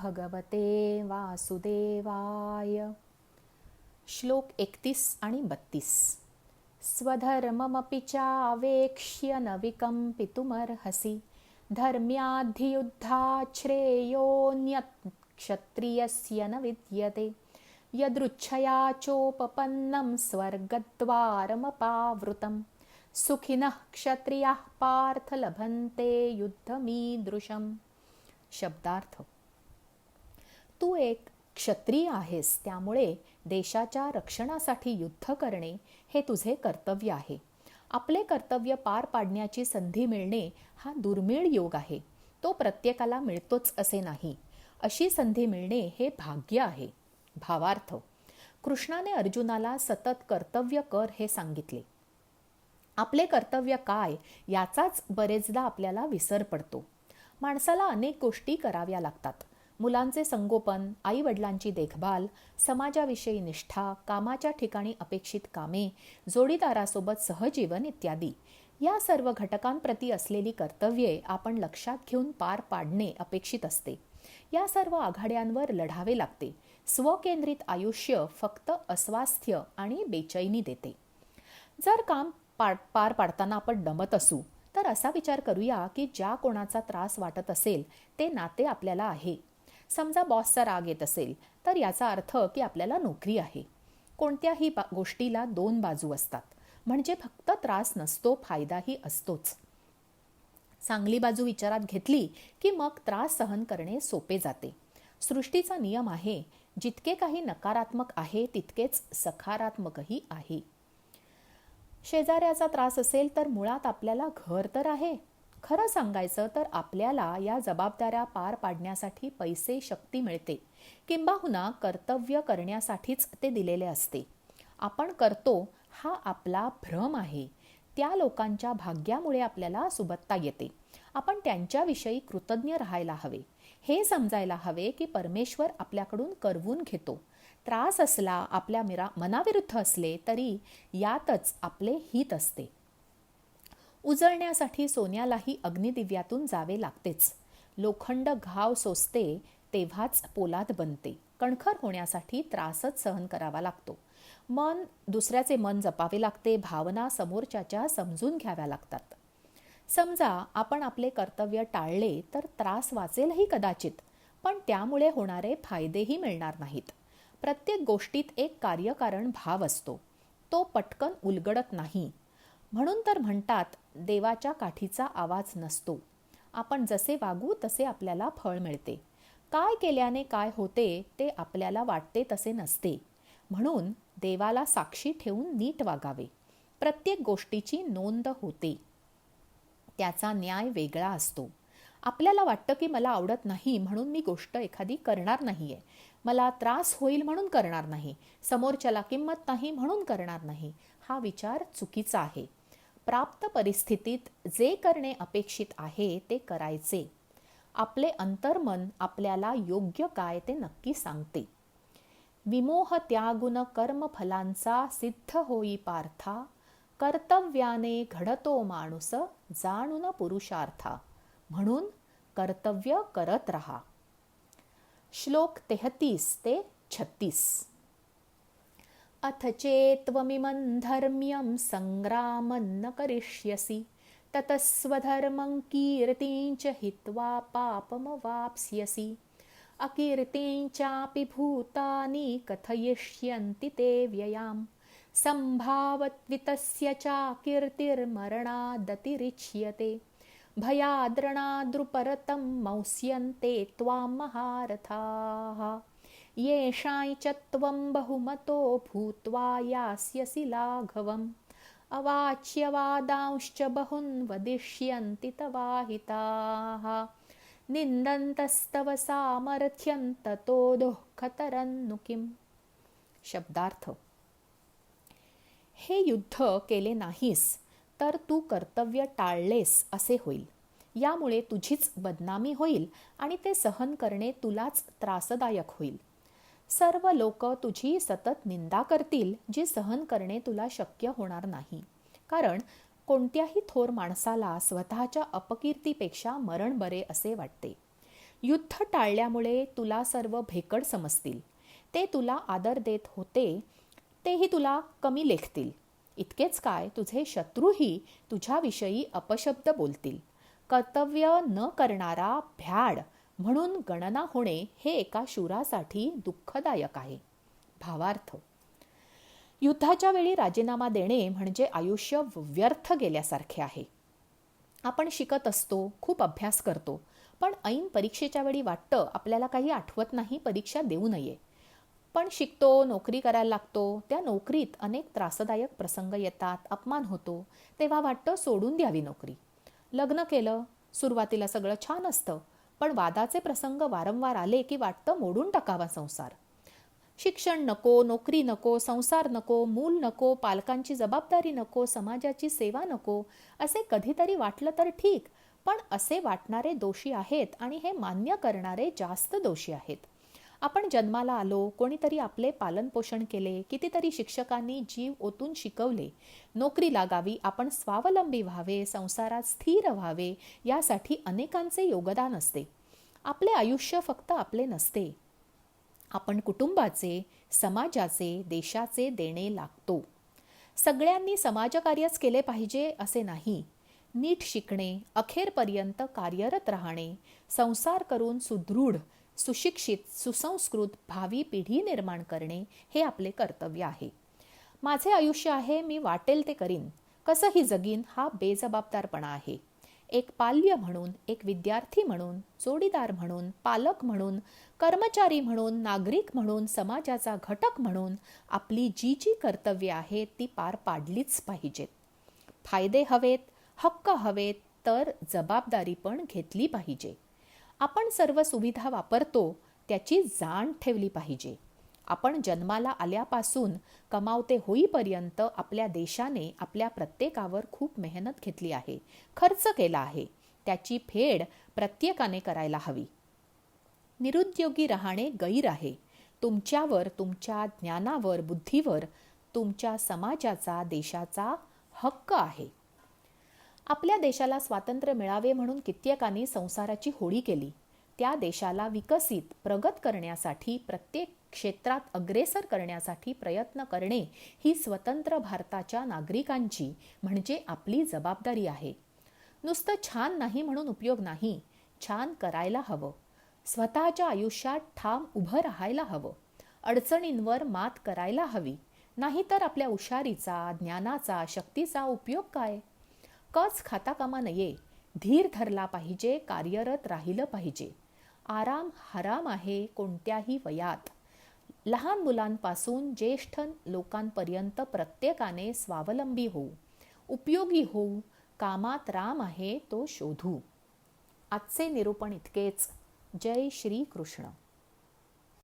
भगवते वासुदेवाय. श्लोक 31 आणि 32. स्वधर्ममपि चावेक्ष्य न विकम्पितुमर्हसि धर्म्याद्धियुद्धात् श्रेयोऽन्यत् क्षत्रियस्य न विद्यते यदृच्छया चोपपन्नं स्वर्गद्वारमपावृतं सुखिनः क्षत्रियाः पार्थ लभन्ते युद्धमीदृशम्. शब्दार्थ. तू एक क्षत्रिय आहेस, त्यामुळे देशाच्या रक्षणासाठी युद्ध करणे हे तुझे कर्तव्य आहे. आपले कर्तव्य पार पाडण्याची संधी मिळणे हा दुर्मिळ योग आहे. तो प्रत्येकाला मिळतोच असे नाही. अशी संधी मिळणे हे भाग्य आहे. भावार्थ. कृष्णाने अर्जुनाला सतत कर्तव्य कर हे सांगितले. आपले कर्तव्य काय याचाच बरेचदा आपल्याला विसर पडतो. माणसाला अनेक गोष्टी कराव्या लागतात. मुलांचे संगोपन, आई वडिलांची देखभाल, समाजाविषयी निष्ठा, कामाच्या ठिकाणी अपेक्षित कामे, जोडीदारासोबत सहजीवन इत्यादी. या सर्व घटकांप्रती असलेली कर्तव्ये आपण लक्षात घेऊन पार पाडणे अपेक्षित असते. या सर्व आघाड्यांवर लढावे लागते. स्वकेंद्रित आयुष्य फक्त अस्वास्थ्य आणि बेचैनी देते. जर काम पार पाडताना आपण दमत असू तर असा विचार करूया की ज्या कोणाचा त्रास वाटत असेल ते नाते आपल्याला आहे. समजा बॉसचा राग येत असेल तर याचा अर्थ की आपल्याला नोकरी आहे. कोणत्याही गोष्टीला दोन बाजू असतात. म्हणजे फक्त त्रास नसतो, फायदाही असतोच. चांगली बाजू विचारात घेतली की मग त्रास सहन करणे सोपे जाते. सृष्टीचा नियम आहे, जितके काही नकारात्मक आहे तितकेच सकारात्मकही आहे. शेजाऱ्याचा त्रास असेल तर मुळात आपल्याला घर तर आहे. खरं सांगायचं तर आपल्याला या जबाबदाऱ्या पार पाडण्यासाठी पैसे, शक्ती मिळते, किंबहुना कर्तव्य करण्यासाठीच ते दिलेले असते. आपण करतो हा आपला भ्रम आहे. त्या लोकांच्या भाग्यामुळे आपल्याला सुबत्ता येते. आपण त्यांच्याविषयी कृतज्ञ राहायला हवे. हे समजायला हवे की परमेश्वर आपल्याकडून करवून घेतो. त्रास असला, आपल्या मनाविरुद्ध असले तरी यातच आपले हित असते. उजळण्यासाठी सोन्यालाही अग्निदिव्यातून जावे लागतेच. लोखंड घाव सोसते तेव्हाच पोलाद बनते. कणखर होण्यासाठी त्रासच सहन करावा लागतो. दुसऱ्याचे मन जपावे लागते. भावना समोरच्याच्या समजून घ्याव्या लागतात. समजा आपण आपले कर्तव्य टाळले तर त्रास वाचेलही कदाचित, पण त्यामुळे होणारे फायदेही मिळणार नाहीत. प्रत्येक गोष्टीत एक कार्यकारण भाव असतो. तो पटकन उलगडत नाही. म्हणून तर म्हणतात, देवाच्या काठीचा आवाज नसतो. आपण जसे वागू तसे आपल्याला फळ मिळते. काय केल्याने काय होते ते आपल्याला वाटते तसे नसते. म्हणून देवाला साक्षी ठेवून नीट वागावे. प्रत्येक गोष्टीची नोंद होते. त्याचा न्याय वेगळा असतो. आपल्याला वाटतं की मला आवडत नाही म्हणून मी गोष्ट एखादी करणार नाहीये. मला त्रास होईल म्हणून करणार नाही. समोरच्याला किंमत नाही म्हणून करणार नाही. हा विचार चुकीचा आहे. प्राप्त परिस्थितीत जे करणे अपेक्षित आहे ते करायचे. आपले अंतर्मन आपल्याला योग्य काय ते नक्की सांगते. विमोह त्यागुण कर्मफलांचा सिद्ध होई पार्था, कर्तव्याने घडतो माणूस जाणून पुरुषार्था. म्हणून कर्तव्य करत रहा. श्लोक 33 ते 36. अथ चेत्त्वमिमं धर्म्यं संग्रामं न करिष्यसि ततः स्वधर्मं कीर्तिं च हित्वा पापमवाप्स्यसि. अकीर्तिं चापि भूतानि कथयिष्यन्ति ते व्ययाम्. संभावत्वितस्य चाकीर्तिर्मरणादतिरिच्यते. भयाद्रणाद्रुपरतं मौस्यन्ते त्वां महारथाः. येषां च त्वं बहुमतो भूत्वा यास्यसि लाघवम्. अवाच्यवादांश्च बहून् वदिष्यन्ति तवाहिताः. निन्दन्तस्तव सामर्थ्यं ततो दुःखतरन्नु किम्. शब्दार्थ. हे युद्ध केले नाहीस तर तू कर्तव्य टाळलेस असे होईल. यामुळे तुझीच बदनामी होईल आणि ते सहन करणे तुलाच त्रासदायक होईल. सर्व लोक तुझी सतत निंदा करतील, जी सहन करणे तुला शक्य होणार नाही. कारण कोणत्याही थोर माणसाला स्वतःच्या अपकीर्तीपेक्षा मरण बरे असे वाटते. युद्ध टाळल्यामुळे तुला सर्व भेकड समजतील. ते तुला आदर देत होते तेही तुला कमी लेखतील. इतकेच काय, तुझे शत्रूही तुझ्याविषयी अपशब्द बोलतील. कर्तव्य न करणारा भ्याड म्हणून गणना होणे हे एका शूरासाठी दुःखदायक आहे. भावार्थ: युद्धाच्या वेळी राजीनामा देणे म्हणजे आयुष्य व्यर्थ गेल्यासारखे आहे. आपण शिकत असतो, खूप अभ्यास करतो, पण ऐन परीक्षेच्या वेळी वाटतं आपल्याला काही आठवत नाही, परीक्षा देऊ नये. पण शिकतो, नोकरी करायला लागतो, त्या नोकरीत अनेक त्रासदायक प्रसंग येतात, अपमान होतो, तेव्हा वाटतं सोडून द्यावी नोकरी. लग्न केलं, सुरुवातीला सगळं छान असतं, पण वादाचे प्रसंग वारंवार आले की वाटतं मोडून टाकावा संसार. शिक्षण नको, नोकरी नको, संसार नको, मूल नको, पालकांची जबाबदारी नको, समाजाची सेवा नको, असे कधीतरी वाटलं तर ठीक, पण असे वाटणारे दोषी आहेत आणि हे मान्य करणारे जास्त दोषी आहेत. आपण जन्माला आलो, कोणीतरी आपले पालनपोषण केले, कितीतरी शिक्षकांनी जीव ओतून शिकवले, नोकरी लागावी, आपण स्वावलंबी व्हावे, संसारात स्थिर व्हावे, यासाठी अनेकांचे योगदान असते. आपले आयुष्य फक्त आपले नसते. आपण कुटुंबाचे, समाजाचे, देशाचे देणे लागतो. सगळ्यांनी समाजकार्यच केले पाहिजे असे नाही. नीट शिकणे, अखेरपर्यंत कार्यरत राहणे, संसार करून सुदृढ, सुशिक्षित, सुसंस्कृत भावी पिढी निर्माण करणे हे आपले कर्तव्य आहे. माझे आयुष्य आहे, मी वाटेल ते करीन, कसंही जगीन, हा बेजबाबदारपणा आहे. एक पाल्य म्हणून, एक विद्यार्थी म्हणून, जोडीदार म्हणून, पालक म्हणून, कर्मचारी म्हणून, नागरिक म्हणून, समाजाचा घटक म्हणून आपली जी जी कर्तव्ये आहेत ती पार पाडलीच पाहिजेत. फायदे हवेत, हक्क हवेत, तर जबाबदारी पण घेतली पाहिजे. आपण सर्व सुविधा वापरतो त्याची जाण ठेवली पाहिजे. आपण जन्माला आल्यापासून कमावते होईपर्यंत आपल्या देशाने आपल्या प्रत्येकावर खूप मेहनत घेतली आहे, खर्च केला आहे. त्याची फेड प्रत्येकाने करायला हवी. निरुद्योगी राहणे गैर आहे. तुमच्यावर, तुमच्या ज्ञानावर, बुद्धीवर तुमच्या समाजाचा, देशाचा हक्क आहे. आपल्या देशाला स्वातंत्र्य मिळावे म्हणून कित्येकांनी संसाराची होळी केली. त्या देशाला विकसित, प्रगत करण्यासाठी, प्रत्येक क्षेत्रात अग्रेसर करण्यासाठी प्रयत्न करणे ही स्वतंत्र भारताच्या नागरिकांची म्हणजे आपली जबाबदारी आहे. नुसतं छान नाही म्हणून उपयोग नाही, छान करायला हवं. स्वतःच्या आयुष्यात ठाम उभं राहायला हवं. अडचणींवर मात करायला हवी. नाहीतर आपल्या हुशारीचा, ज्ञानाचा, शक्तीचा उपयोग काय? कच खाता कामा नये. धीर धरला पाहिजे, कार्यरत राहिलं पाहिजे. आराम हराम आहे कोणत्याही वयात. लहान मुलांपासून ज्येष्ठ लोकांपर्यंत प्रत्येकाने स्वावलंबी होऊ, उपयोगी होऊ, कामात राम आहे तो शोधू. आजचे निरूपण इतकेच. जय श्री कृष्ण.